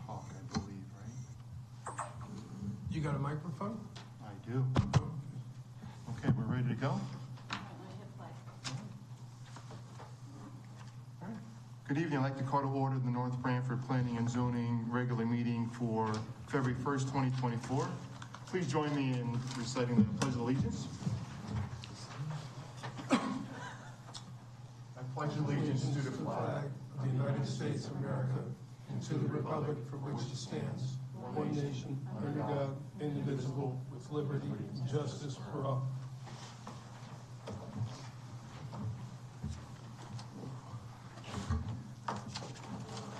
talk, I believe, right? You got a microphone? I do. Okay, we're ready to go? Good evening. I'd like to call to order the North Branford Planning and Zoning regular meeting for February 1st, 2024. Please join me in reciting the Pledge of Allegiance. I pledge allegiance to the flag of the United States of America and to the republic for which it stands, one nation, under God, indivisible, with liberty and justice for all.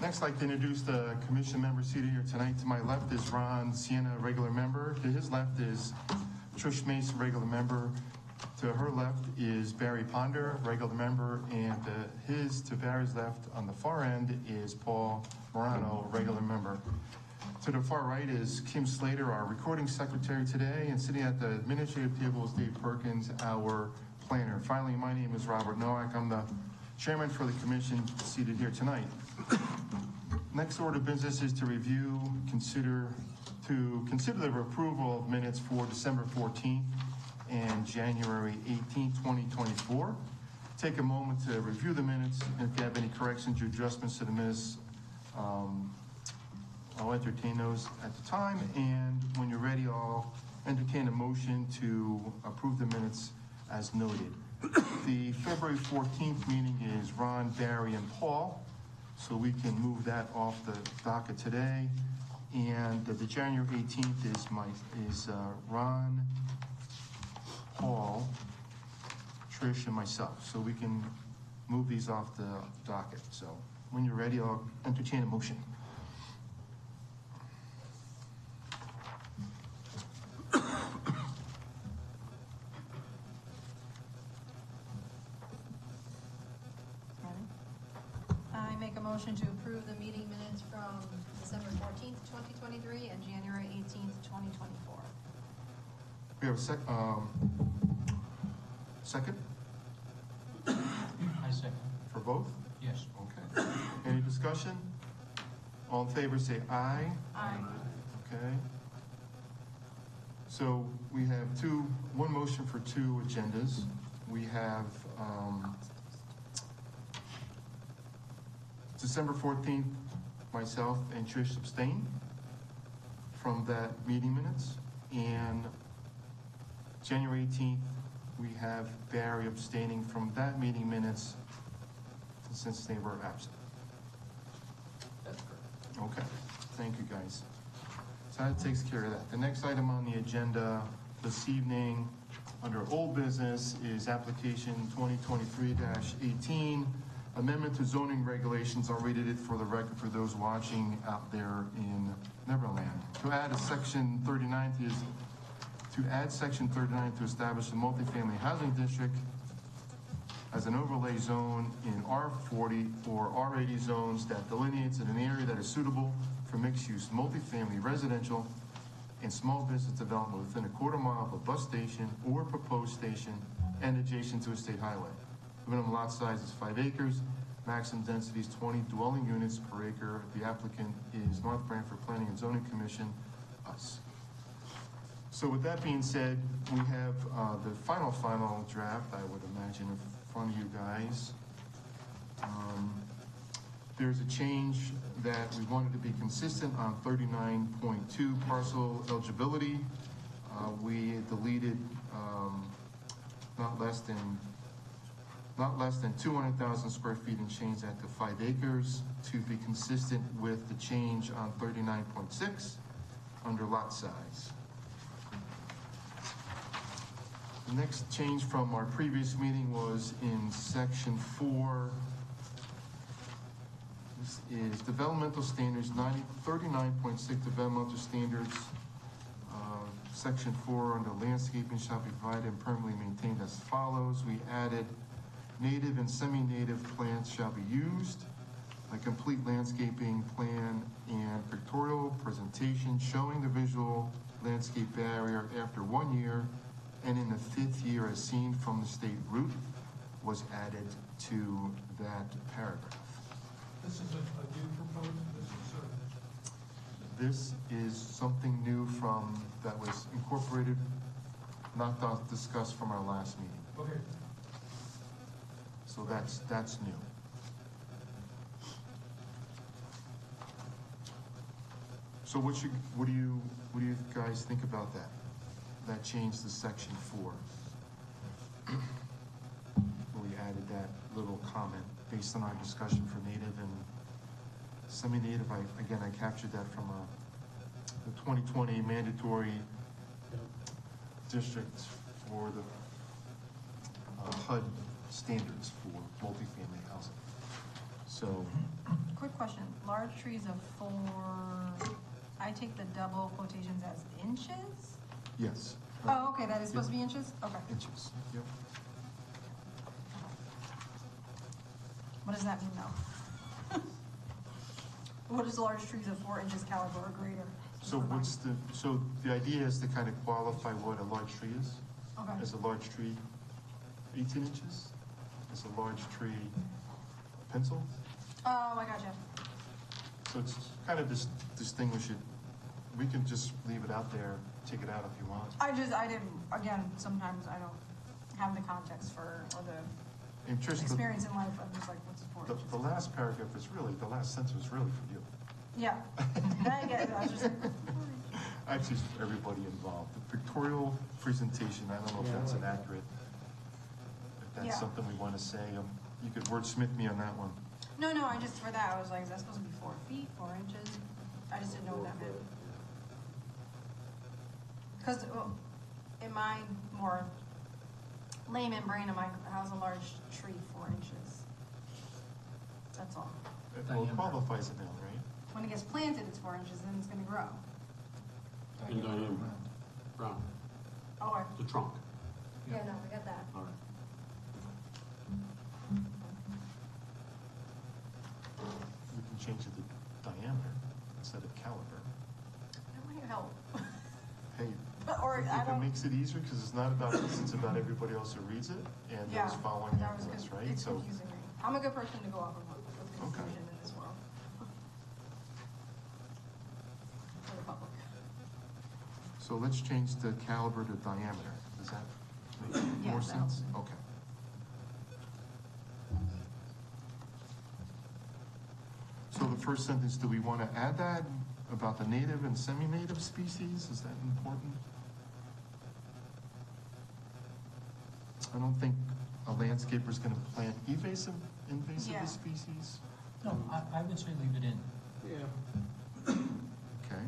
Next, I'd like to introduce the commission members seated here tonight. To my left is Ron Sienna, regular member. To his left is Trish Mason, regular member. To her left is Barry Ponder, regular member. And to Barry's left on the far end is Paul Morano, regular member. To the far right is Kim Slater, our recording secretary today. And sitting at the administrative table is Dave Perkins, our planner. Finally, my name is Robert Nowak. I'm the chairman for the commission seated here tonight. Next order of business is to consider the approval of minutes for December 14th and January 18th, 2024. Take a moment to review the minutes, and if you have any corrections or adjustments to the minutes, I'll entertain those at the time, and when you're ready, I'll entertain a motion to approve the minutes as noted. The February 14th meeting is Ron, Barry, and Paul, so we can move that off the docket today. And the January 18th is Ron, Paul, Trish, and myself, so we can move these off the docket. So when you're ready, I'll entertain a motion. Motion to approve the meeting minutes from December 14th, 2023 and January 18th, 2024. We have a second? I second. For both? Yes. Okay. Any discussion? All in favor say aye. Aye. Okay. So we have one motion for two agendas. We have December 14th, myself and Trish abstain from that meeting minutes. And January 18th, we have Barry abstaining from that meeting minutes since they were absent. That's correct. Okay, thank you guys. So that takes care of that. The next item on the agenda this evening under old business is application 2023-18. Amendment to zoning regulations. I'll read it for the record for those watching out there in Neverland. To add section 39 to establish a multifamily housing district as an overlay zone in R40 or R80 zones that delineates in an area that is suitable for mixed-use multifamily residential and small business development within a quarter mile of a bus station or proposed station and adjacent to a state highway. Minimum lot size is 5 acres. Maximum density is 20 dwelling units per acre. The applicant is North Branford Planning and Zoning Commission, us. So with that being said, we have the final draft, I would imagine, in front of you guys. There's a change that we wanted to be consistent on 39.2 parcel eligibility. We deleted not less than 200,000 square feet and changed that to 5 acres to be consistent with the change on 39.6 under lot size. The next change from our previous meeting was in section 4. This is developmental standards, 39.6 developmental standards. Section 4 under landscaping shall be provided and permanently maintained as follows. We added native and semi-native plants shall be used. A complete landscaping plan and pictorial presentation showing the visual landscape barrier after 1 year and in the 5th year as seen from the state route was added to that paragraph. This is a new proposal? This is something new that was incorporated, not discussed from our last meeting. Okay. So that's new. So what do you guys think about that? That changed to section 4. We added that little comment based on our discussion for native and semi-native. I captured that from the 2020 mandatory district for the HUD standards for multifamily housing. So, Quick question, large trees of 4, I take the double quotations as inches? yes. Oh, okay, that is supposed to be inches? Okay. Inches, yep. What does that mean though? What is large trees of 4 inches caliber or greater? So the idea is to kind of qualify what a large tree is. Okay. Is a large tree 18 inches? Is a large tree a pencil? Oh, I gotcha. So it's kind of distinguish it. We can just leave it out there, take it out if you want. I didn't, again, sometimes I don't have the context or the And Trish, experience in life. I'm just like, what's 4 inches? the last paragraph is really, the last sentence is really for you. Yeah, I get it. I was just like, Actually, it's for everybody involved. The pictorial presentation, I don't know if that's inaccurate. If that's Yeah. something we want to say, you could wordsmith me on that one. no, I just, for that, I was like, is that supposed to be 4 feet, 4 inches? I just didn't know what that meant. Because in my more layman brain, I'm like, how's a large tree 4 inches? That's all. Well, it qualifies it now, right? When it gets planted, it's 4 inches, then it's gonna grow. And diameter, round, Oh, the trunk. yeah, no, we got that. All right. We can change it to diameter instead of caliber. That might help. Hey, Or I if it don't, makes it easier, because it's not about us, it's about everybody else who reads it and yeah. those following That after was us, good. right? It's So, confusing me. I'm a good person to go off of what's Okay. confusion in this world. For the public. so let's change the caliber to diameter. Does that make Yeah, more that helps. sense? Okay. So the first sentence, do we want to add that about the native and semi-native species? Is that important? I don't think a landscaper's going to plant invasive Yeah. species. No, I would say leave it in. Yeah. Okay.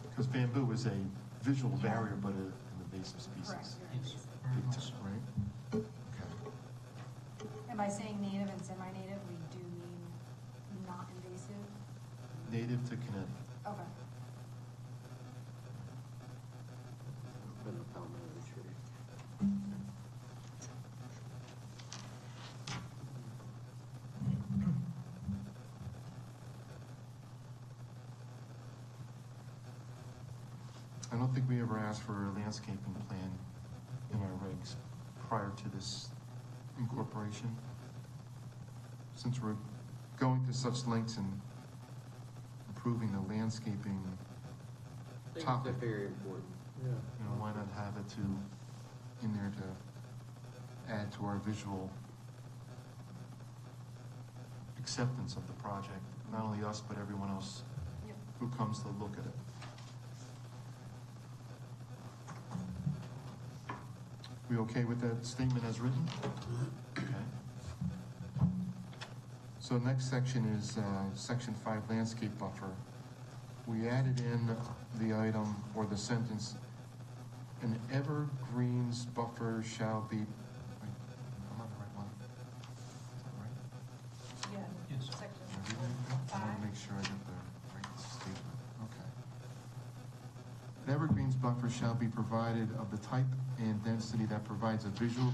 Because bamboo is a visual barrier, but an invasive species. Correct. Yes, very much so. Right? Okay. And by saying native and semi-native, we do mean not invasive? Native to Connecticut. Okay. I don't think we ever asked for a landscaping plan in our regs prior to this incorporation. Since we're going to such lengths in improving the landscaping topic, Very important. Yeah. why not have it in there to add to our visual acceptance of the project, not only us, but everyone else Yep. who comes to look at it. We okay with that statement as written? Okay. So next section is section 5, landscape buffer. We added in the item or the sentence, an evergreens buffer shall be, wait, I'm on the right one. Is that right? Yeah. Yes. Section I want to make sure I get the right statement. Okay. An evergreens buffer shall be provided of the type and density that provides a visual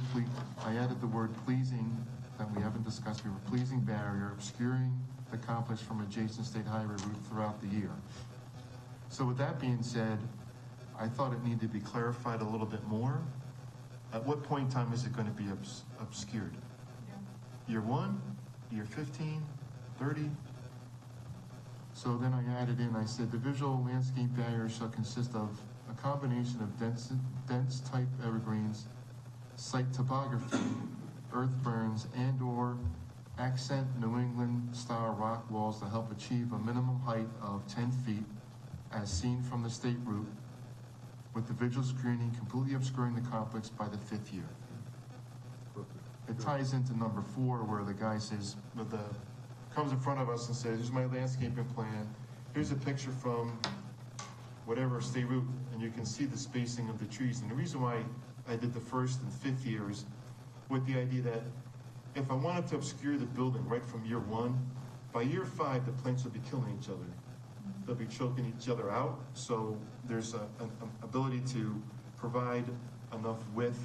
I added the word pleasing that we haven't discussed before, pleasing barrier obscuring the complex from adjacent state highway route throughout the year. So with that being said, I thought it needed to be clarified a little bit more. At what point in time is it going to be obscured? Yeah. Year 1, year 15, 30. So then I added in, I said, the visual landscape barrier shall consist of a combination of dense type evergreens, site topography, earth burns, and/or accent New England style rock walls to help achieve a minimum height of 10 feet as seen from the state route, with the visual screening completely obscuring the complex by the 5th year. It ties into number 4 where the guy says, comes in front of us and says, here's my landscaping plan, here's a picture from whatever state route, and you can see the spacing of the trees. And the reason why I did the 1st and 5th years with the idea that if I wanted to obscure the building right from year 1, by year 5 the plants will be killing each other. They'll be choking each other out, so there's an ability to provide enough width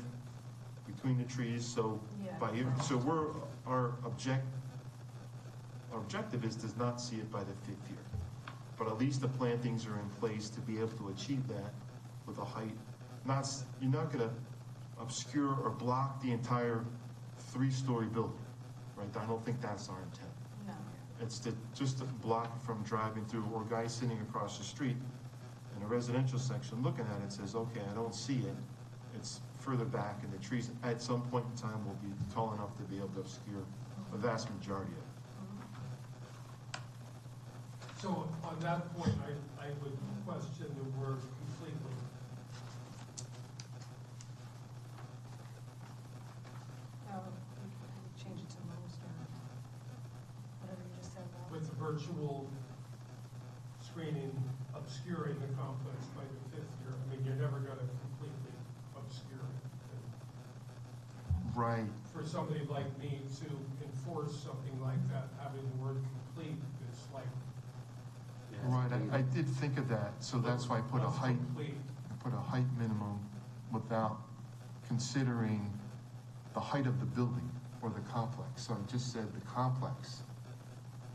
between the trees, so our objective is to not see it by the 5th year. But at least the plantings are in place to be able to achieve that with a height. You're not gonna obscure or block the entire 3-story building, right? I don't think that's our intent. No. It's just to block from driving through, or guys sitting across the street in a residential section looking at it says, okay, I don't see it. It's further back, and the trees at some point in time will be tall enough to be able to obscure a vast majority of it. So on that point, I would question the word completely. Change it to most or whatever you just said about. With the virtual screening obscuring the complex by the 5th year, I mean, you're never gonna completely obscure it. Right. For somebody like me to enforce something like that, having the word complete is like. Right, I did think of that, so that's why I put a What's height. complete? I put a height minimum without considering the height of the building or the complex. So I just said the complex,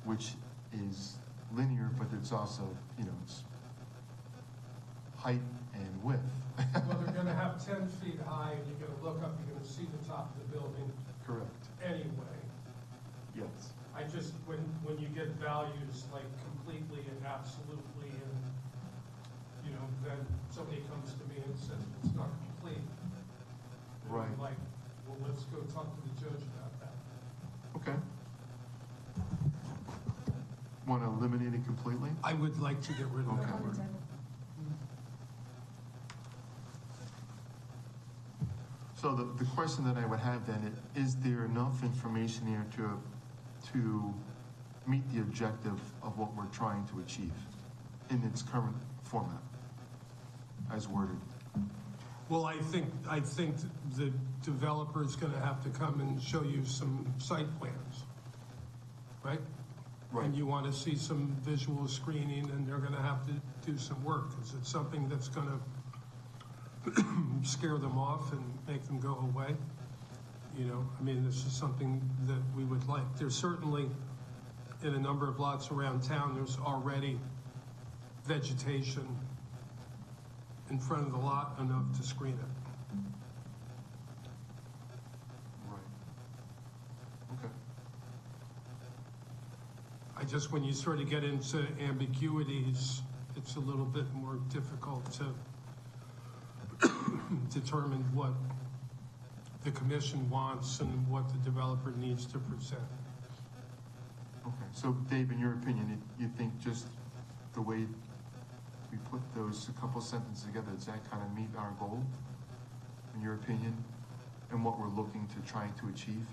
which is linear, but it's also, it's height and width. Well, they're gonna have 10 feet high, and you're gonna look up, you're gonna see the top of the building Correct. anyway. Yes. I just, when you get values like completely and absolutely, and, then somebody comes to me and says, it's not complete. And I'm Right. like, well, let's go talk to the judge about that. Okay. Want to eliminate it completely? I would like to get rid of that Okay. word. So the question that I would have then, is there enough information here to meet the objective of what we're trying to achieve in its current format, as worded? Well, I think the developer's gonna have to come and show you some site plans, right? Right. And you wanna see some visual screening, and they're gonna have to do some work. Is it something that's gonna scare them off and make them go away? I mean, this is something that we would like. There's certainly, in a number of lots around town, there's already vegetation in front of the lot enough to screen it. Right. Okay. When you sort of get into ambiguities, it's a little bit more difficult to determine what the commission wants and what the developer needs to present. Okay. So, Dave, in your opinion, you think just the way we put those a couple sentences together, does that kind of meet our goal, in your opinion, and what we're looking to try to achieve?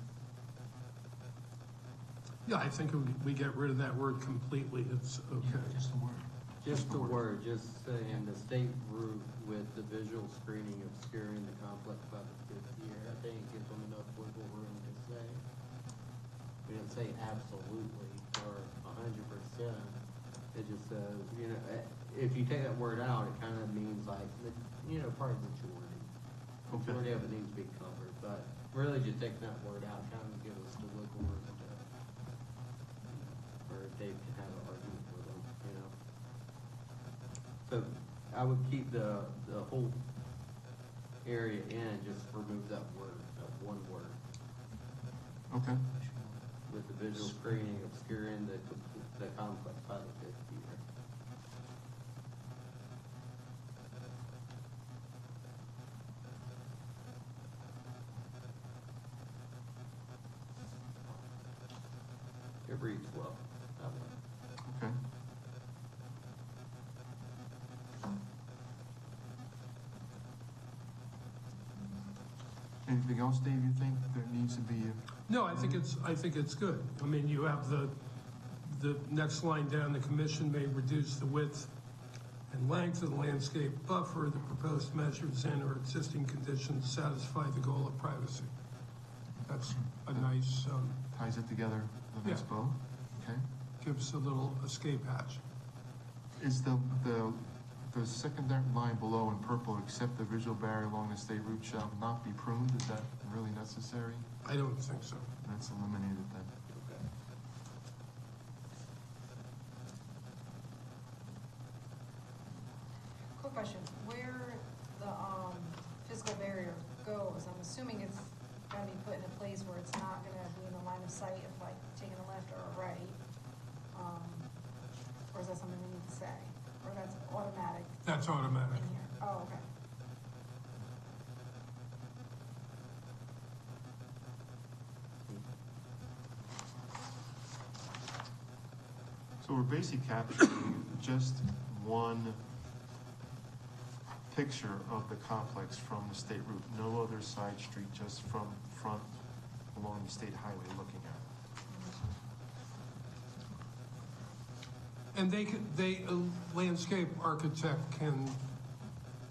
Yeah, I think we get rid of that word completely. It's okay. Just the word. Just the word, just saying the state route with the visual screening obscuring the complex by the 5th year. I think it gives them enough wiggle room to say. We didn't say absolutely or 100%. It just says, if you take that word out, it kind of means like, probably majority. Okay. Majority of it needs to be covered, but really just taking that word out kind of gives us the wiggle room to, or Dave can have an argument with them, So I would keep the whole area in, just remove that word, that one word, Okay. with the visual screening obscuring the complex by the fifth year. It reads well that way. Okay. Anything else, Dave, you think there needs to be? No, I think it's good. I mean, you have the next line down, the commission may reduce the width and length of the landscape buffer. The proposed measures and or existing conditions satisfy the goal of privacy. That's a nice, Ties it together, the nice Yeah. bow? Okay. gives a little escape hatch. Is the secondary line below in purple, except the visual barrier along the state route shall not be pruned, is that really necessary? I don't think so. That's eliminated then. Quick question, where the, physical barrier goes, I'm assuming it's gotta be put in a place where it's not gonna be in the line of sight of like taking a left or a right. Or is that something we need to say? Or that's automatic That's automatic. in here? Oh, okay. So we're basically capturing just one picture of the complex from the state route, no other side street, just from front along the state highway looking at it. And a landscape architect can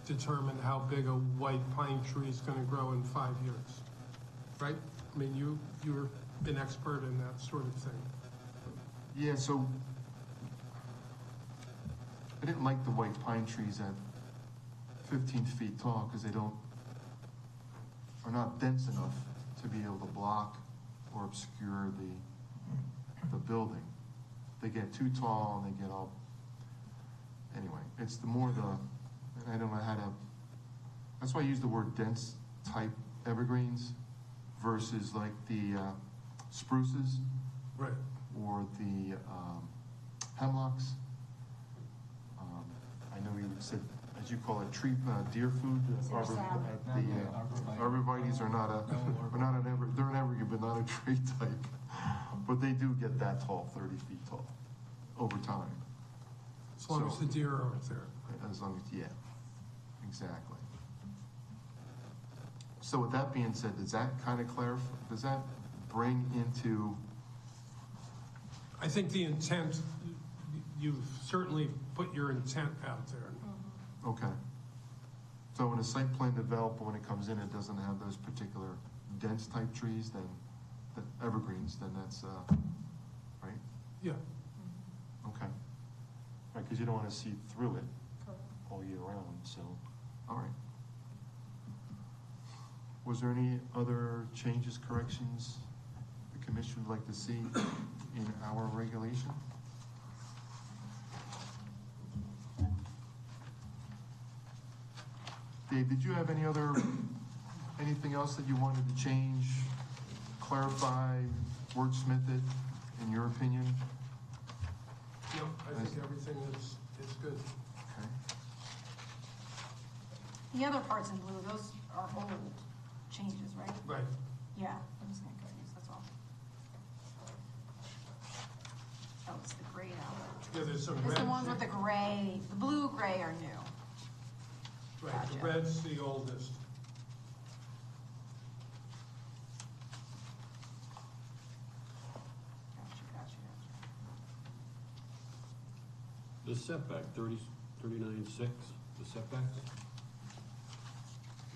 determine how big a white pine tree is gonna grow in 5 years, right? I mean, you're an expert in that sort of thing. Yeah, so I didn't like the white pine trees at 15 feet tall because are not dense enough to be able to block or obscure the building. They get too tall and they get all, anyway, it's and I don't know how to, that's why I use the word dense type evergreens versus like the spruces Right. or the hemlocks. I know you said, as you call it, deer food. Deer salad. Arborvitaes are they're an evergreen, but not a tree type. But they do get that tall, 30 feet tall, over time. As long as the deer aren't there. As long as, yeah, exactly. So with that being said, does that kind of clarify, does that bring into, I think the intent, you've certainly put your intent out there. okay. So when a site plan developer, when it comes in, it doesn't have those particular dense type trees, then, the evergreens, then that's, right? Yeah. Okay. Right, because you don't want to see through it Correct. all year round, so, all right. Was there any other changes, corrections the commission would like to see in our regulation? Dave, did you have anything else that you wanted to change, clarify, wordsmith it, in your opinion? No, I think everything is good. Okay. The other parts in blue, those are old changes, right? Right. Yeah, I'm just gonna confuse, that's all. Oh, it's the gray now. Yeah, there's some It's red. the ones with the gray, the blue, gray are new. Right, the Gotcha. red's the oldest. Gotcha. The setback, 39.6, the setbacks.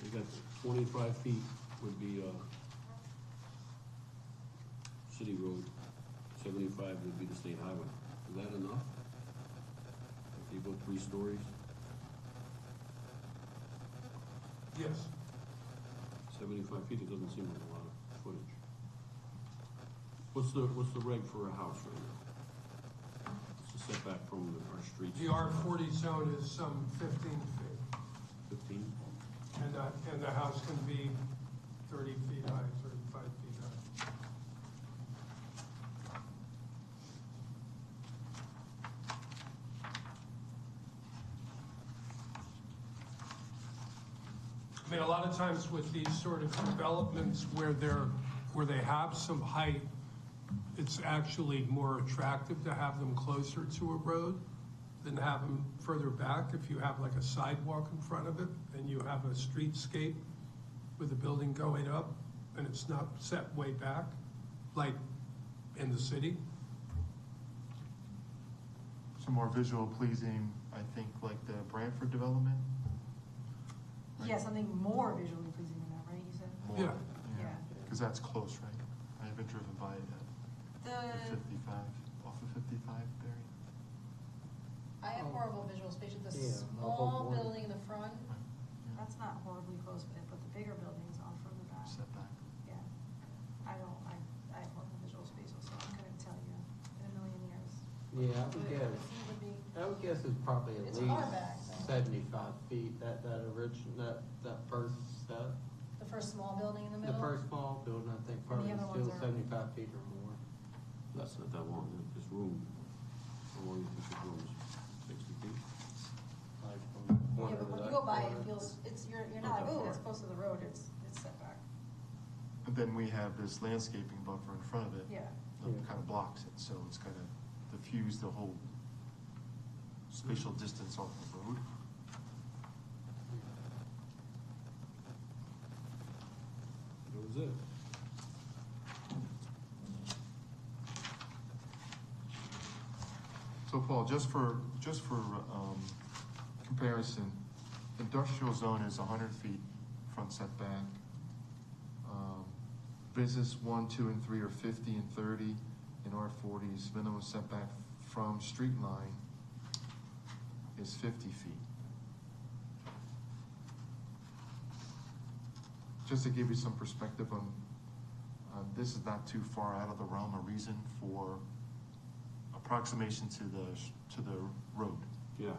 You got 25 feet would be, city road, 75 would be the state highway. Is that enough? If you go 3 stories, Yes. 75 feet, it doesn't seem like a lot of footage. What's the reg for a house right now? What's the setback from our streets? The R40 zone is some 15 feet, 15? and the house can be 30 feet high, 35 feet high. I mean, a lot of times with these sort of developments where they have some height, it's actually more attractive to have them closer to a road than have them further back. If you have like a sidewalk in front of it and you have a streetscape with a building going up and it's not set way back, like in the city. Some more visual pleasing, I think, like the Branford development. Right. Yeah, something more visually pleasing than that, right, you said? More, Yeah. Yeah. Because that's close, right? I haven't driven by it yet. The, 55, off of 55, Barry. I have horrible visual spatial, the Yeah, small above building in the front, Right. Yeah. that's not horribly close, but the bigger buildings are further back. Setback. Yeah, I have horrible visual spatial, so I couldn't tell you in a million years. Yeah, I would It guess, would be, I would guess it's probably at It's least far back, though. 75 feet, that first set. the first small building in the The middle. first small building, I think, And the probably other still ones are- 75 feet or more. That's not that long, this room, how long do you think this room is? 60 feet? Like from that Yeah, corner but to when you that go by, corner. it feels, you're Not not like, that oh, far. that's close to the road, it's set back. And then we have this landscaping buffer in front of it. Yeah. That Yeah. kind of blocks it, so it's kind of diffused the whole spatial distance off the road. That was it. So Paul, just for comparison, industrial zone is 100 feet front setback. Business 1, 2, and 3 are 50 and 30 in R40s. Minimum setback from street line is 50 feet. Just to give you some perspective on, this is not too far out of the realm of reason for approximation to the road. Yeah.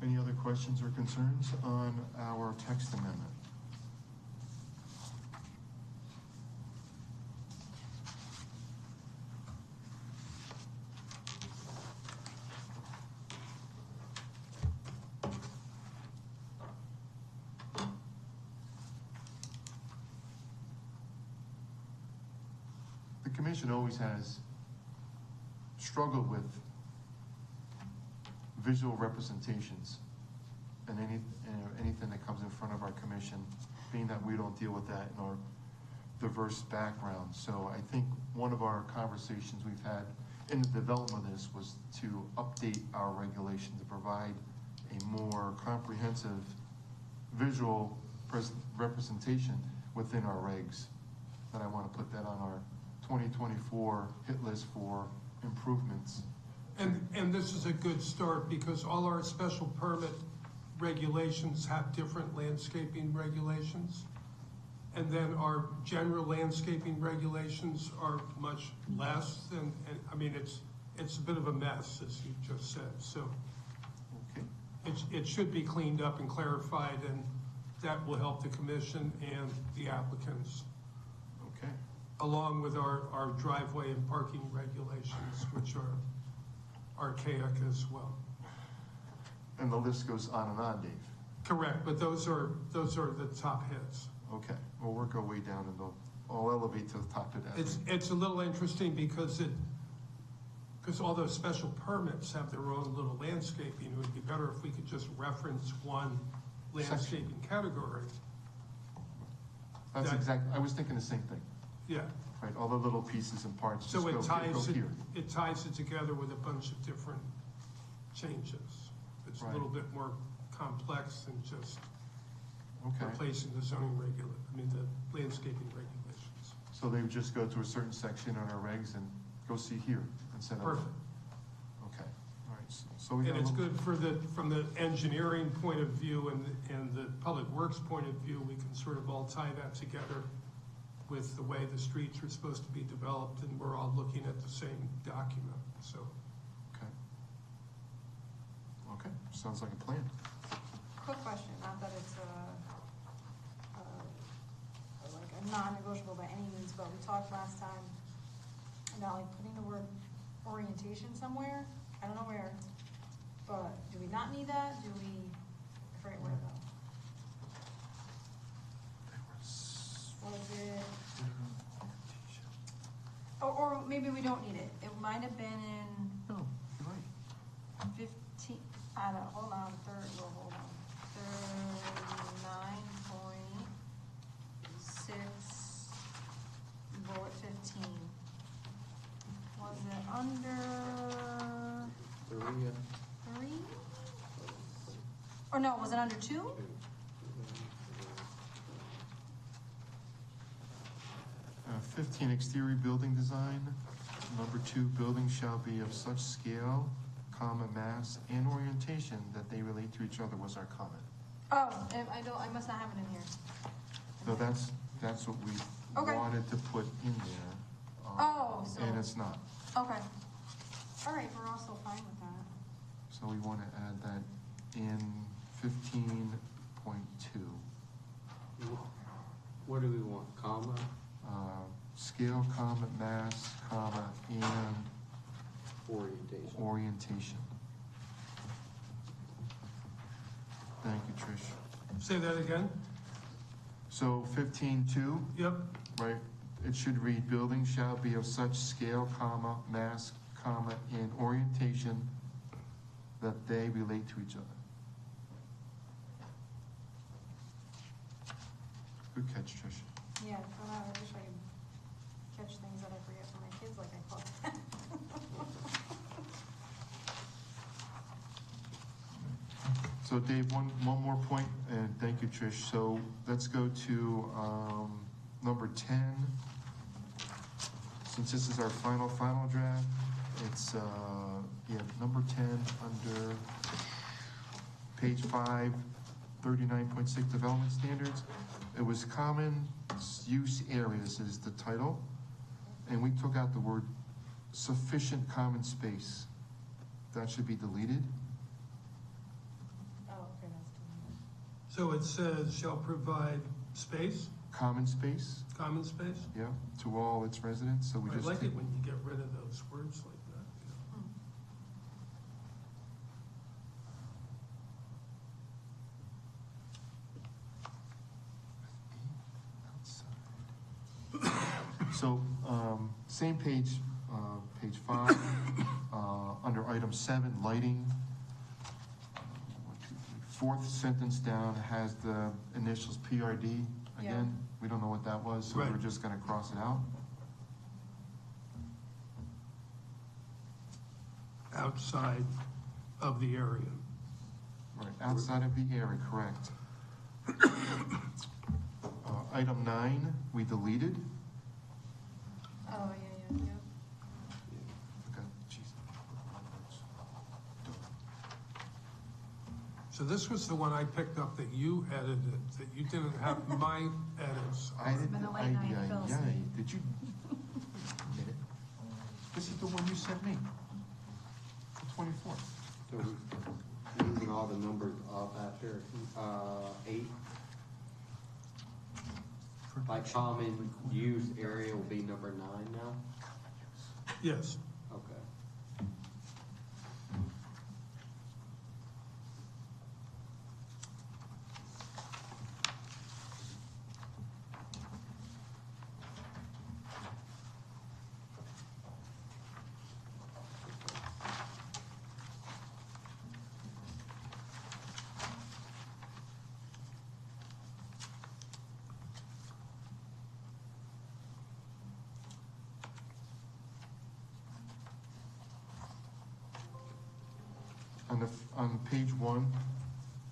Any other questions or concerns on our text amendment? The commission always has struggled with visual representations and anything that comes in front of our commission, being that we don't deal with that in our diverse background. So I think one of our conversations we've had in the development of this was to update our regulation to provide a more comprehensive visual representation within our regs. And I want to put that on our 2024 hit list for improvements. And this is a good start because all our special permit regulations have different landscaping regulations. And then our general landscaping regulations are much less and I mean, it's a bit of a mess, as you just said. So Okay. it should be cleaned up and clarified, and that will help the commission and the applicants, Okay. along with our driveway and parking regulations, which are archaic as well. And the list goes on, Dave. Correct, but those are the top hits. Okay, we'll work our way down and I'll elevate to the top of that. It's a little interesting because all those special permits have their own little landscaping. It would be better if we could just reference one landscaping category. That's that- exactly, I was thinking the same thing, Yeah, right? All the little pieces and parts just so go it ties here. it ties it together with a bunch of different changes. It's a Right. little bit more complex than just Okay, replacing the zoning the landscaping regulations. so they would just go to a certain section on our regs and go see here instead of. Perfect. Okay, all right, so we got And a it's little. good from the engineering point of view and the public works point of view, we can sort of all tie that together with the way the streets are supposed to be developed, and we're all looking at the same document, so. Okay. Okay, Sounds like a plan. Quick question, not that it's like a non-negotiable by any means, but we talked last time about like putting the word orientation somewhere. I don't know where, but do we not need that? Do we, I forget where though. Was it, or maybe we don't need it. It might have been in No, you're right. 15, I don't, hold on, hold on. 39.6, bullet 15. Was it under 3, 3? Or no, was it under 2? 15, exterior building design. Number 2, buildings shall be of such scale, comma, mass, and orientation that they relate to each other was our comment. Oh, I must not have it in here. So that's what we Okay. wanted to put in there. Oh, so- And it's not. Okay. All right, we're also fine with that. So we want to add that in 15.2. what do we want, comma? Scale, comma, mass, comma, and orientation. Thank you, Trish. Say that again? So 15.2, Yep, right, it should read, buildings shall be of such scale, comma, mass, comma, and orientation that they relate to each other. Good catch, Trish. Yeah, for that, I wish I could catch things that I forget from my kids like I caught that. So Dave, one more point, and thank you, Trish. So let's go to number 10. Since this is our final draft, it's, number 10 under page 5, 39.6 development standards. It was common use areas is the title, and we took out the word sufficient common space. That should be deleted. Oh, okay, that's too so it says shall provide space, Common space, common space? yeah, to all its residents, so we I just like take. it when you get rid of those words like that. So, same page, page 5, under item 7, lighting. 4th sentence down has the initials PRD. Again, we don't know what that was, so we're Right. just gonna cross it out. Outside of the area. Right, outside of the area, correct. Item 9, we deleted. Oh, yeah. Okay, jeez. So this was the one I picked up that you edited, that you didn't have my edits I on. didn't, been a late night, Phil. did you? Admit it. This is the one you sent me, the 24th. So we're using all the numbers up after, 8. Like common use area will be number 9 now? Yes. Okay. On page 1,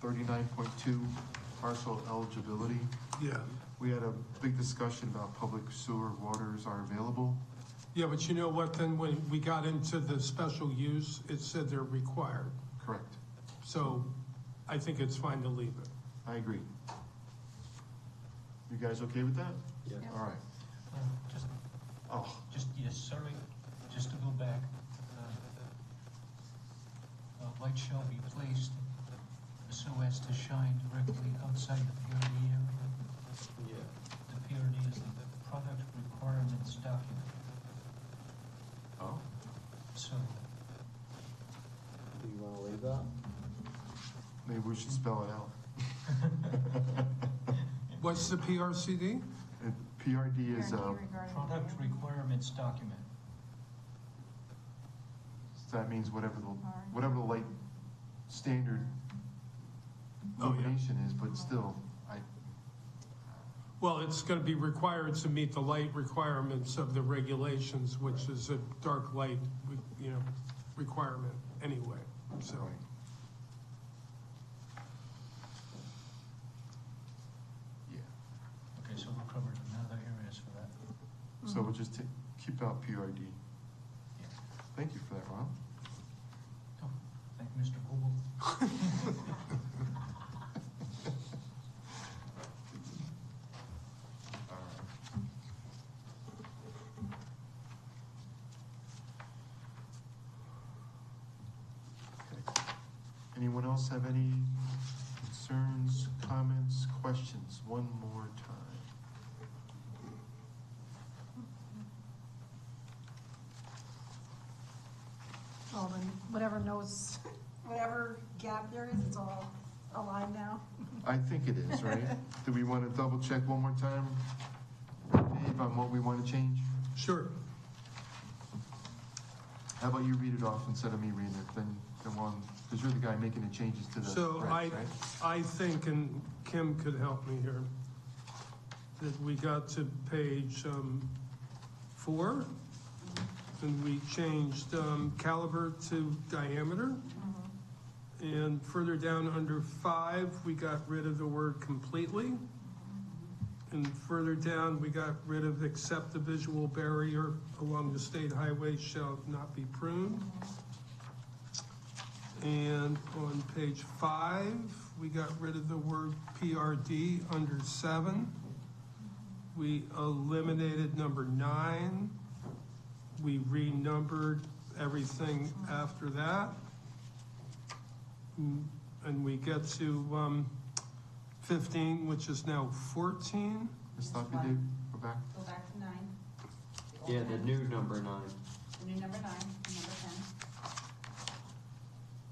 39.2, parcel eligibility, Yeah. we had a big discussion about public sewer waters are available. Yeah, but you know what, then when we got into the special use, it said they're required. Correct. So I think it's fine to leave it. I agree. You guys okay with that? Yeah. Yeah. All right. Just, Oh, yes, sorry, just to go back. Lights shall be placed so as to shine directly outside the PRD area. Yeah. The PRD is the product requirements document, Oh. so Do you wanna leave that? Maybe we should spell it out. What's the PRCD? PRD is, Regarding product the- requirements document. so that means whatever the light standard Oh, yeah. illumination is, but still, Well, it's gonna be required to meet the light requirements of the regulations, which is a dark light, requirement anyway, so. Right. Yeah, Okay, so we're covered in other areas for that. so we'll just keep out PRD. Yeah. Thank you for that, Ron. Oh, thank you, Mr. Google. All right. Okay. Anyone else have any concerns, comments, questions? One more time. Well, then, whatever notes, whatever gap there is, it's all aligned now. I think it is, right? Do we want to double check one more time, Dave, on what we want to change? Sure. How about you read it off instead of me reading it, then one, because you're the guy making the changes to the So regs, right? I think, and Kim could help me here, that we got to page 4, and we changed caliber to diameter. And further down under 5, we got rid of the word completely. And further down, we got rid of except the visual barrier along the state highway shall not be pruned. And on page 5, we got rid of the word PRD under 7. We eliminated number 9. We renumbered everything after that. And we get to 15, which is now 14. Stop you, Dave, go back. Go back to 9. Yeah, the new number 9. The new number 9, and number 10.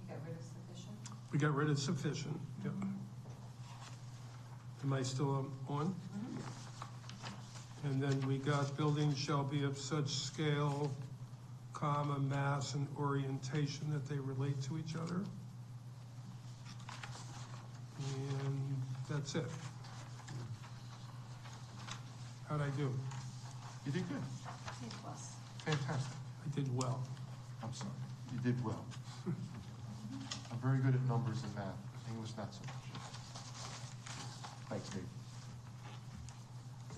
You got rid of sufficient? We got rid of sufficient. Yep. Am I still on? And then we got buildings shall be of such scale, comma, mass, and orientation that they relate to each other. And that's it. How'd I do? You did good, A plus. fantastic. I did well. I'm sorry, you did well. I'm very good at numbers and math, English not so much. Thanks, Dave.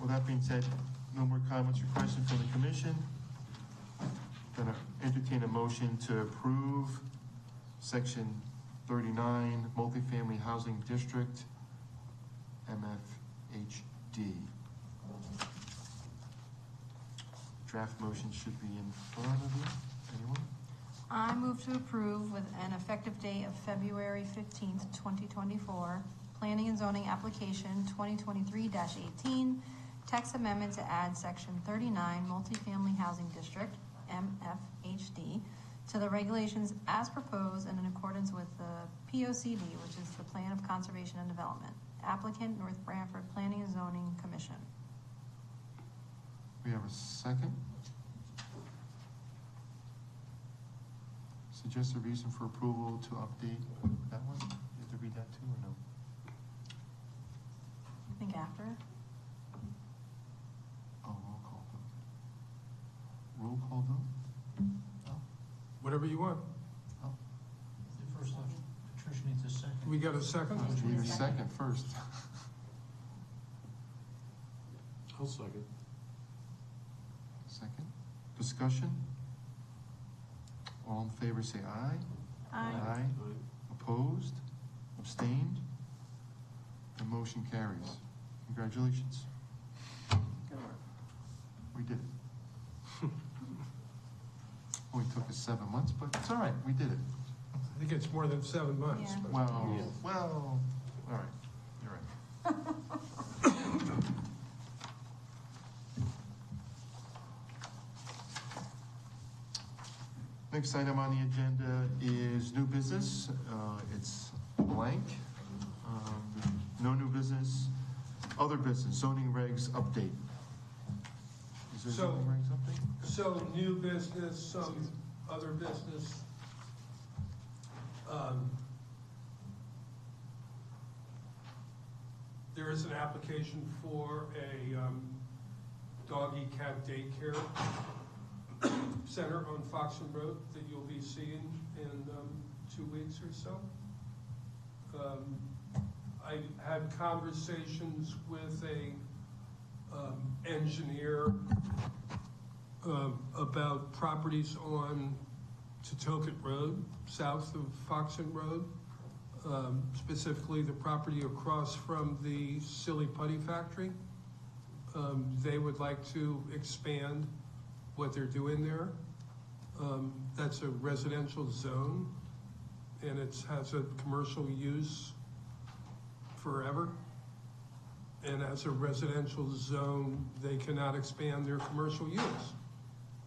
With that being said, no more comments or questions from the commission. Gonna entertain a motion to approve section 39, multifamily housing district, MFHD. Draft motion should be in front of you. Anyone? I move to approve with an effective date of February 15th, 2024, planning and zoning application 2023-18, text amendment to add section 39, multifamily housing district, MFHD, to the regulations as proposed and in accordance with the POCD, which is the Plan of Conservation and Development. Applicant, North Branford Planning and Zoning Commission. We have a second. Suggest a reason for approval to update that one? You have to read that too, or no? I think after. Oh, roll call vote. Roll call vote? Oh, Whatever you want. oh. The first one, Patricia needs a second. We got a second? We need a second first. I'll second. Second. Discussion? All in favor, say aye. Aye. Aye. Opposed? Abstained? The motion carries. Congratulations. Good work. We did it. Only took us 7 months, but it's all right, we did it. think it's more than 7 months. Yeah. but- Well, Yes. well, all right, you're right. Next item on the agenda is new business. It's blank. No new business. Other business, zoning regs update. Is there So- zoning regs update? So new business, some other business. There is an application for a doggy cat daycare center on Foxen Road that you'll be seeing in 2 weeks or so. I had conversations with a engineer about properties on Totoket Road, south of Foxen Road, specifically the property across from the Silly Putty Factory. They would like to expand what they're doing there. That's a residential zone, and it has a commercial use forever. And as a residential zone, they cannot expand their commercial use.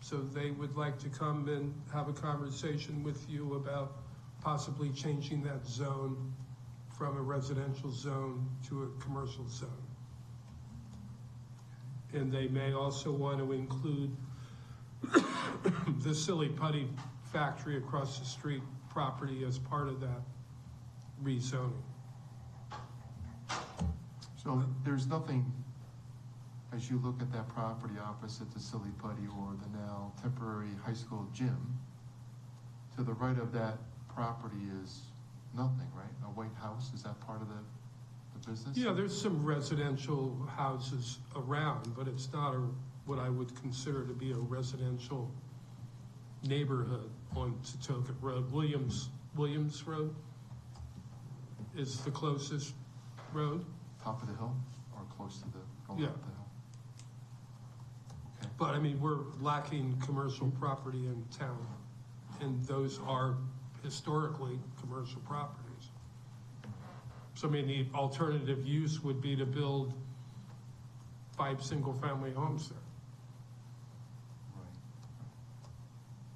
So they would like to come and have a conversation with you about possibly changing that zone from a residential zone to a commercial zone. And they may also want to include the Silly Putty Factory across the street property as part of that rezoning. So there's nothing, as you look at that property opposite the Silly Putty or the now temporary high school gym, to the right of that property is nothing, right? A white house, is that part of the business? Yeah, there's some residential houses around, but it's not what I would consider to be a residential neighborhood on Totoket Road. Williams Road is the closest road. Top of the hill or close to the, going Yeah. up the hill? Okay. But I mean, we're lacking commercial property in town, and those are historically commercial properties. So I mean, the alternative use would be to build 5 single-family homes there. Right.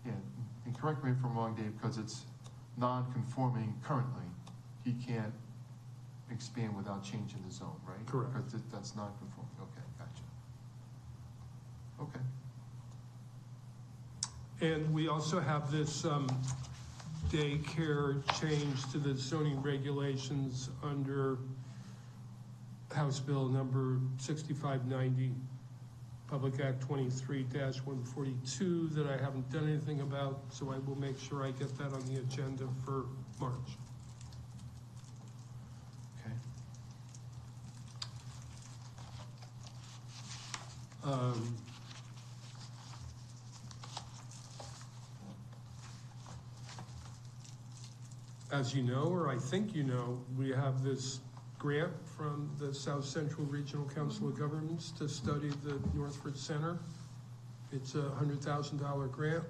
Yeah, and correct me if I'm wrong, Dave, because it's non-conforming currently. He can't expand without changing the zone, right? Correct. Because that's non-conforming, okay, gotcha. Okay. And we also have this daycare change to the zoning regulations under House Bill number 6590, Public Act 23-142, that I haven't done anything about, so I will make sure I get that on the agenda for March. Okay. As you know, or I think you know, we have this grant from the South Central Regional Council of Governments to study the Northford Center. It's a $100,000 grant.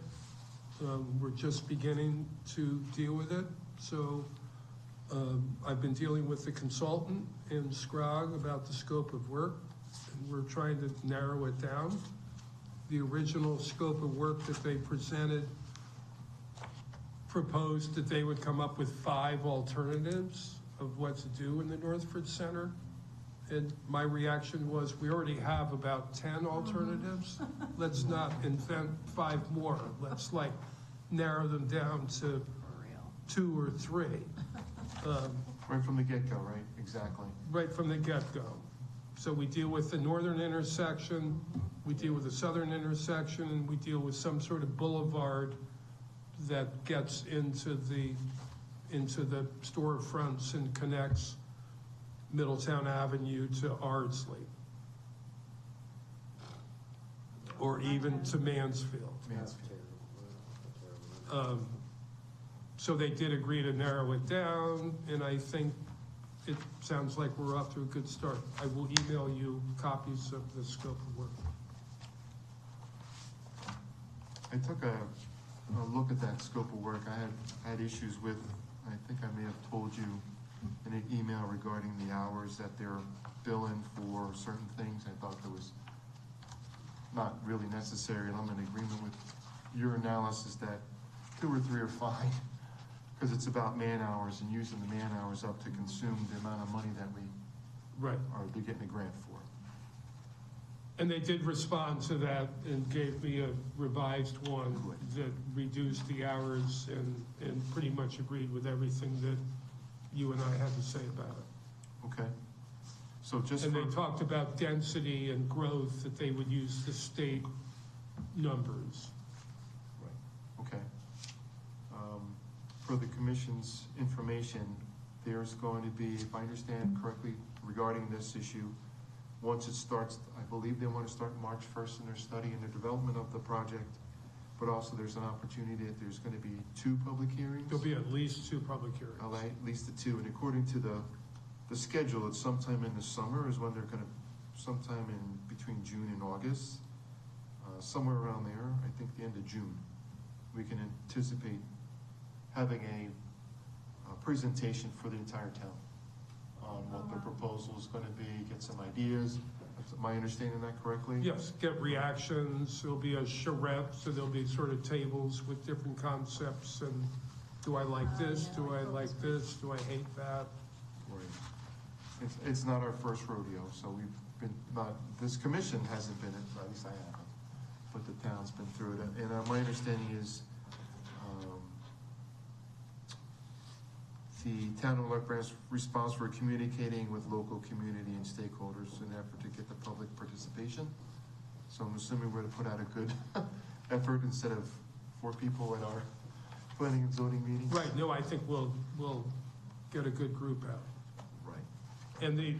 We're just beginning to deal with it. So I've been dealing with the consultant in Scrog about the scope of work, and we're trying to narrow it down. The original scope of work that they presented proposed that they would come up with 5 alternatives of what to do in the Northford Center. And my reaction was, we already have about 10 alternatives. Let's not invent 5 more. Let's narrow them down to 2 or 3. Right from the get-go, right? Exactly. Right from the get-go. So we deal with the northern intersection, we deal with the southern intersection, and we deal with some sort of boulevard that gets into the storefronts and connects Middletown Avenue to Ardsley. Or even to Mansfield. So they did agree to narrow it down, and I think it sounds like we're off to a good start. I will email you copies of the scope of work. I took a look at that scope of work. I had issues with, I think I may have told you in an email regarding the hours that they're billing for certain things. I thought that was not really necessary, and I'm in agreement with your analysis that 2 or 3 are fine, because it's about man hours and using the man hours up to consume the amount of money that we Right. are getting a grant for. And they did respond to that and gave me a revised one Good. that reduced the hours and pretty much agreed with everything that you and I had to say about it. Okay? So just And they for, talked about density and growth, that they would use the state numbers. okay. For the commission's information, there's going to be, if I understand correctly regarding this issue, once it starts, I believe they want to start March 1st in their study and the development of the project, but also there's an opportunity that there's going to be 2 public hearings. There'll be at least 2 public hearings. At least the 2, and according to the schedule, it's sometime in the summer is when they're going to, sometime in between June and August, somewhere around there, I think the end of June, we can anticipate having a presentation for the entire town on what the proposal is going to be, get some ideas. Am I understanding that correctly? Yes, get reactions, there'll be a charrette, so there'll be sort of tables with different concepts, and do I like this, do I like this, do I hate that? Right. It's not our first rodeo, so we've been, this commission hasn't been, at least I haven't, but the town's been through it. And my understanding is, the town of North Branford is responsible for communicating with local community and stakeholders in an effort to get the public participation. So I'm assuming we're to put out a good effort instead of 4 people at our planning and zoning meeting. Right, no, I think we'll get a good group out. Right. And the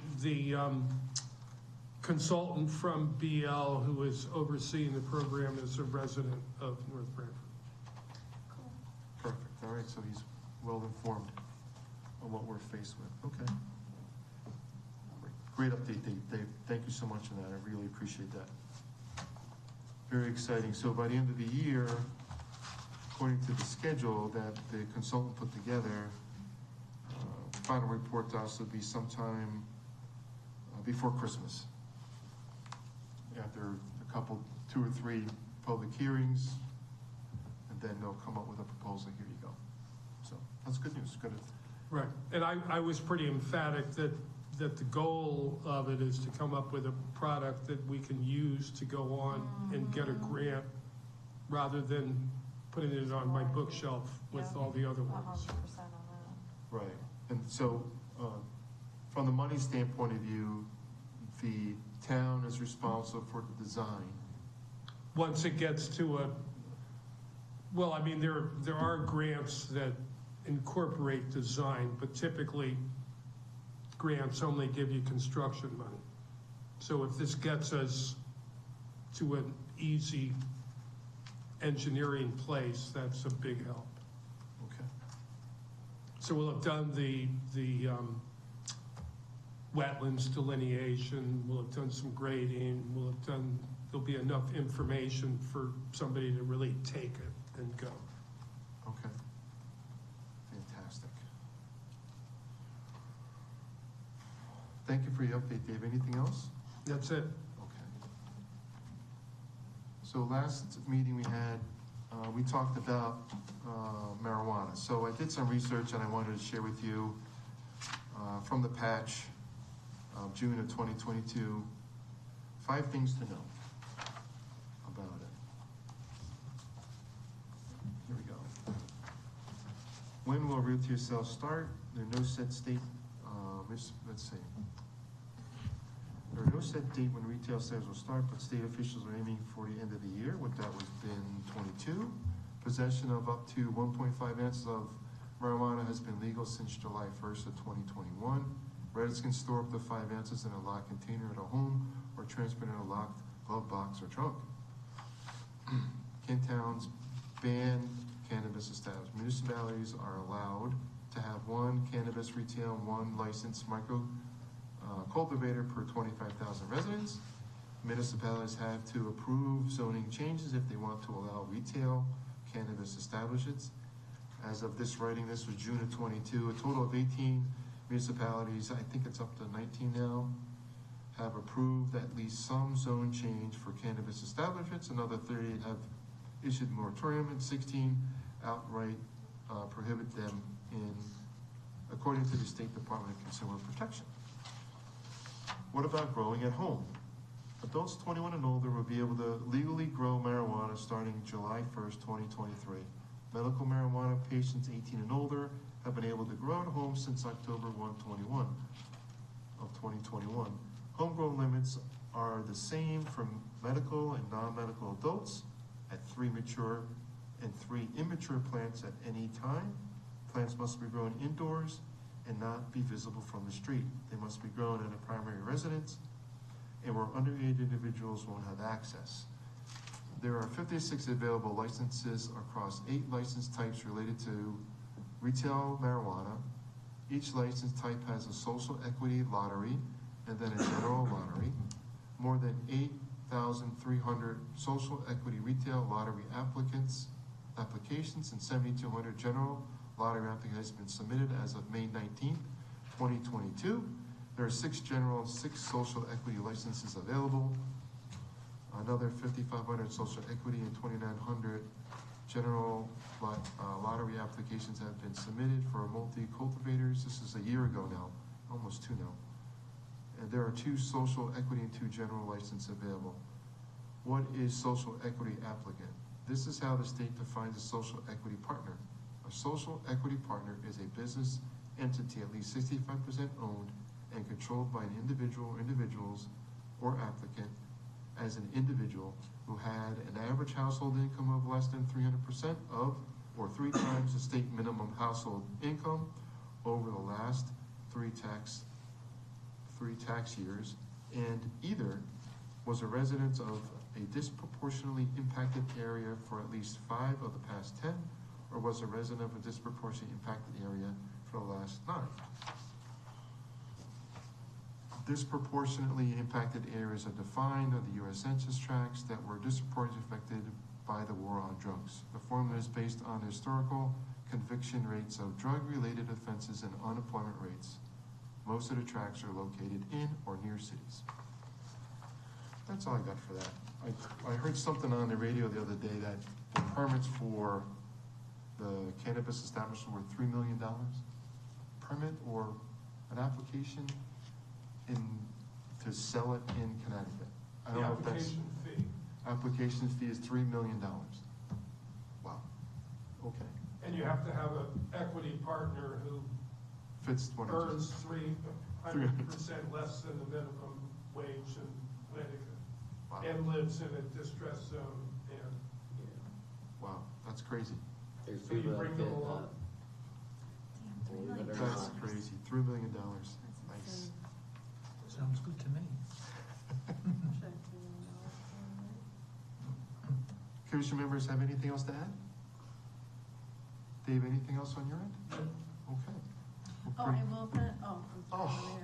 consultant from BL who is overseeing the program is a resident of North Branford. Perfect, all right, so he's well informed on what we're faced with, okay. Great update, Dave, thank you so much for that, I really appreciate that. Very exciting, so by the end of the year, according to the schedule that the consultant put together, final report to us would be sometime before Christmas. After a couple, 2 or 3 public hearings, and then they'll come up with a proposal, here you go. So, that's good news, good. Right, and I was pretty emphatic that the goal of it is to come up with a product that we can use to go on and get a grant, rather than putting it on my bookshelf with all the other 100% ones. on that. Right, and so, from the money standpoint of view, the town is responsible for the design. Once it gets to well, I mean, there are grants that incorporate design, but typically grants only give you construction money. So if this gets us to an easy engineering place, that's a big help. Okay. So we'll have done the wetlands delineation, we'll have done some grading, there'll be enough information for somebody to really take it and go. Okay. Fantastic. Thank you for your update, Dave. Anything else? That's it. Okay. So last meeting we had, we talked about marijuana. So I did some research and I wanted to share with you from the patch of June of 2022, 5 things to know about it. Here we go. When will retail sales start? There are no set state, let's see. There are no set date when retail sales will start, but state officials are aiming for the end of the year, what that was been 22. Possession of up to 1.5 ounces of marijuana has been legal since July 1st of 2021. Residents can store up to 5 ounces in a locked container at a home or transport in a locked glove box or trunk. Kent towns ban cannabis establishments. Municipalities are allowed to have 1 cannabis retail, 1 licensed micro cultivator per 25,000 residents. Municipalities have to approve zoning changes if they want to allow retail cannabis establishments. As of this writing, this was June of 22, a total of 18 municipalities, I think it's up to 19 now, have approved at least some zone change for cannabis establishments. Another 38 have issued moratorium, and 16 outright prohibit them according to the State Department of Consumer Protection. What about growing at home? Adults 21 and older will be able to legally grow marijuana starting July 1st, 2023. Medical marijuana patients 18 and older have been able to grow at home since October 1/21 of 2021. Homegrown limits are the same for medical and non-medical adults at 3 mature and 3 immature plants at any time. Plants must be grown indoors and not be visible from the street. They must be grown at a primary residence and where underage individuals won't have access. There are 56 available licenses across 8 license types related to retail marijuana. Each license type has a social equity lottery and then a general lottery. More than 8,300 social equity retail lottery applications and 7,200 general lottery applications have been submitted as of May 19th, 2022. There are 6 general and 6 social equity licenses available. Another 5,500 social equity and 2,900 general lottery applications have been submitted for multi-cultivators. This is a year ago now, almost 2 now. And there are 2 social equity and 2 general licenses available. What is social equity applicant? This is how the state defines a social equity partner. A social equity partner is a business entity at least 65% owned and controlled by an individual or individuals or applicant as an individual who had an average household income of less than 300% of or 3 times the state minimum household income over the last 3 tax years, and either was a resident of a disproportionately impacted area for at least 5 of the past 10, or was a resident of a disproportionately impacted area for the last 9. Disproportionately impacted areas are defined on the U.S. Census tracts that were disproportionately affected by the war on drugs. The formula is based on historical conviction rates of drug-related offenses and unemployment rates. Most of the tracts are located in or near cities. That's all I got for that. I heard something on the radio the other day that the permits for the cannabis establishment were $3 million. Permit or an application to sell it in Connecticut. I don't know if that's. Application fee is $3 million. Wow. Okay. And you have to have an equity partner who Fits one or two. earns 300% less than the minimum wage in Connecticut, Wow. and lives in a distressed zone, and Wow, that's crazy. There's So you people that bring fit them along. Damn, $3 Believe it million. or That's not. crazy. $3 million. That's Nice. insane. Sounds good to me. Should $3 million. Commission members have anything else to add? Dave, anything else on your end? Okay. Well, Oh, pretty- I will put, I'm Oh. sorry.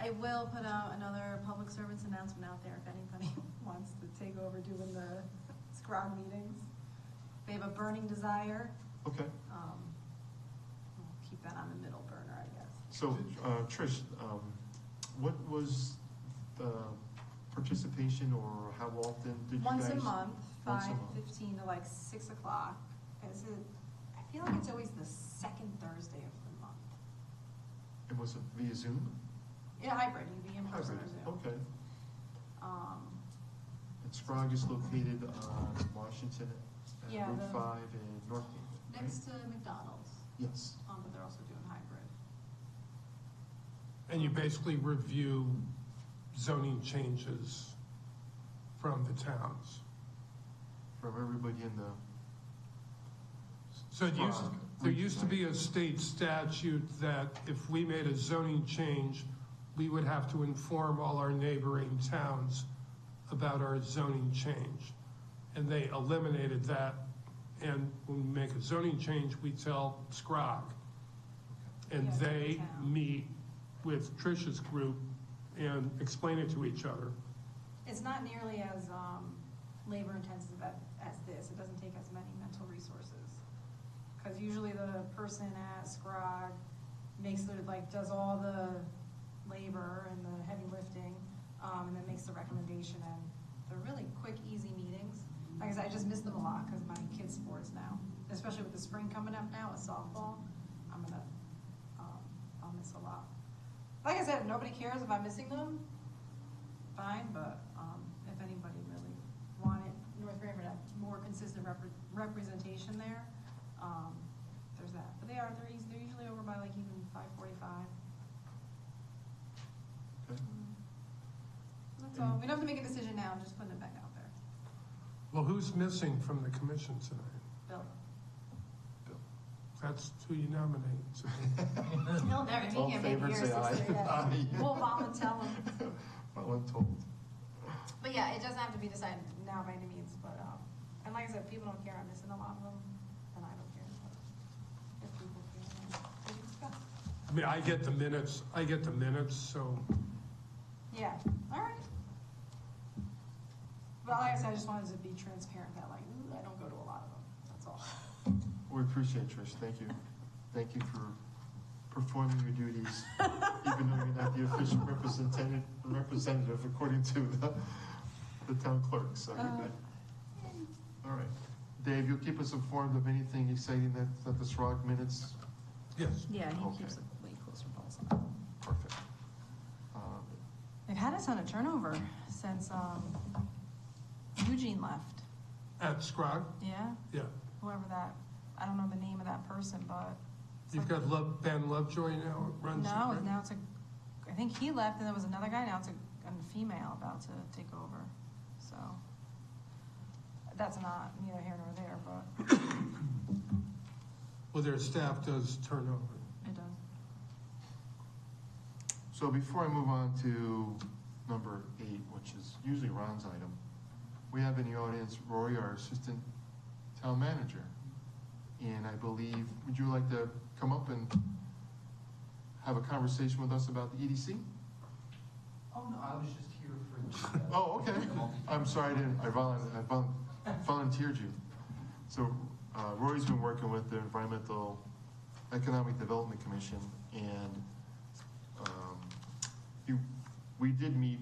I will put out another public servants announcement out there if anybody wants to take over doing the SCROG meetings. They have a burning desire, Okay. we'll keep that on the middle burner, I guess. So, Trish, what was the participation, or how often did you guys? Once a month, Once a month. 5:15 to like 6 o'clock. I feel like it's always the second Thursday of the month. And was it via Zoom? Yeah, hybrid, you can be in person or Hybrid, Zoom. okay. Um, And SCROG is located on Washington, Yeah, Route the- 5 in North Canton, right? next to McDonald's, Yes. but they're also doing hybrid. and you basically review zoning changes from the towns. From everybody in the. So there used to be a state statute that if we made a zoning change, we would have to inform all our neighboring towns about our zoning change. And they eliminated that, and when we make a zoning change, we tell SCROG. And Yeah, they the town. meet with Trish's group and explain it to each other. It's not nearly as labor intensive as this, it doesn't take as many mental resources. Because usually the person at SCROG does all the labor and the heavy lifting, and then makes the recommendation, and they're really quick, easy meetings. Like I said, I just miss them a lot because my kids' sports now, especially with the spring coming up now with softball, I'll miss a lot. Like I said, if nobody cares if I'm missing them, fine, but, if anybody really wanted North Branford to have more consistent representation there, there's that. But they're usually over by like even 5:45. Okay. That's all. We don't have to make a decision now, I'm just putting it back out there. Well, who's missing from the commission tonight? Bill. Bill. That's who you nominate. So. He'll never, he All can't make favor, yours, say aye. Aye. We'll volunteer him. Well, I'm told. But yeah, it doesn't have to be decided now by any means, but, and like I said, if people don't care, I'm missing a lot of them, and I don't care. But if people care, we can discuss. I mean, I get the minutes, so. Yeah, all right. But like I said, I just wanted to be transparent that like, I don't go to a lot of them, that's all. We appreciate Trish, thank you. Thank you for performing your duties, even though you're not the official representative according to the town clerk, so you're good. All right. Dave, you'll keep us informed of anything exciting that's at the SROG minutes? Yes. Yeah, he he keeps keeps a way closer pulse on it. Perfect. They've had a ton of turnover since, Eugene left. At Scrog? Yeah, Yeah. whoever that, I don't know the name of that person, but. You've got Ben Lovejoy now runs it, No, right? now it's I think he left and there was another guy, now it's a female about to take over, so. That's not neither here nor there, but Well, their staff does turn over. it does. So before I move on to number 8, which is usually Ron's item, we have in the audience Rory, our assistant town manager. And I believe, would you like to come up and have a conversation with us about the EDC? Oh, no, I was just here for. Oh, okay. I'm sorry, I volunteered you. So Rory's been working with the Environmental Economic Development Commission, and we did meet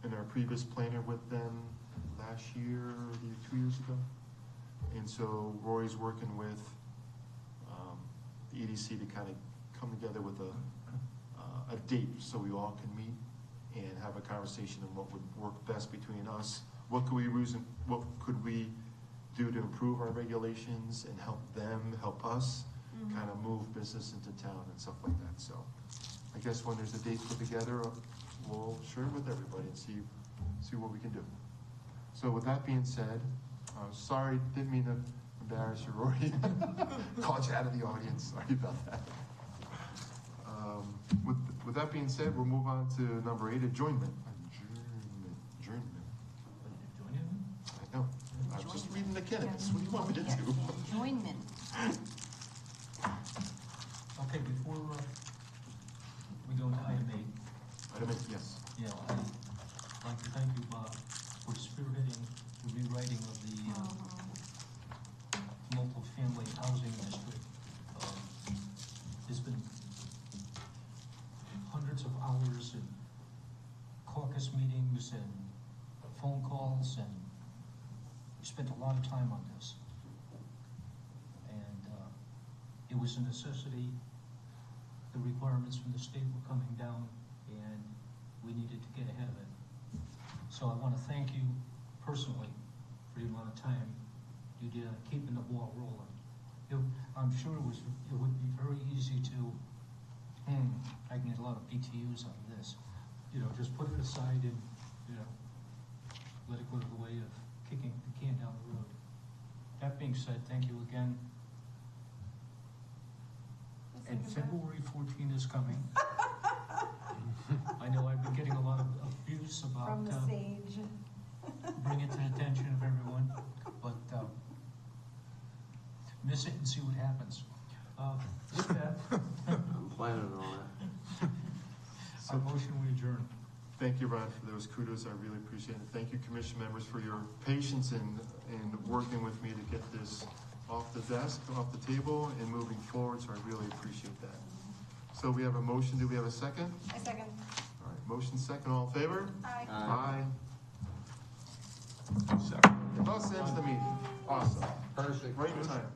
in our previous planner with them last year, or 2 years ago. And so Rory's working with the EDC to kind of come together with a date so we all can meet and have a conversation on what would work best between us. What could we do to improve our regulations and help them help us kind of move business into town and stuff like that. So I guess when there's a date put together, we'll share it with everybody and see what we can do. So with that being said, sorry, didn't mean to embarrass you, Rory. Called you out of the audience. Sorry about that. With that being said, we'll move on to number 8, adjournment. Adjournment. I know. I was just reading the candidates. What do you want me to do? Enjoyment. Okay, before we go to item 8, Item 8, yes. yeah, I'd like to thank you, Bob, for spearheading the rewriting of the multifamily housing district. There's been hundreds of hours in caucus meetings and phone calls, and we spent a lot of time on this. And it was a necessity. The requirements from the state were coming down, and we needed to get ahead of it. So I want to thank you personally for the amount of time you did on keeping the ball rolling. I'm sure it would be very easy to, I can get a lot of BTUs on this, just put it aside and, let it go to the way of kicking the can down the road. That being said, thank you again. And February 14 is coming. I know I've been getting a lot of abuse about From the sage. bring it to the attention of everyone, but miss it and see what happens. With that, I'm planning on it. our motion we adjourn. Thank you, Ron, for those kudos. I really appreciate it. Thank you, commission members, for your patience in working with me to get this off the desk, off the table, and moving forward, so I really appreciate that. So we have a motion. Do we have a second? I second. All right, motion second. All in favor? Aye. Aye. Second. Thus ends the meeting. Awesome. Perfect. Right in time.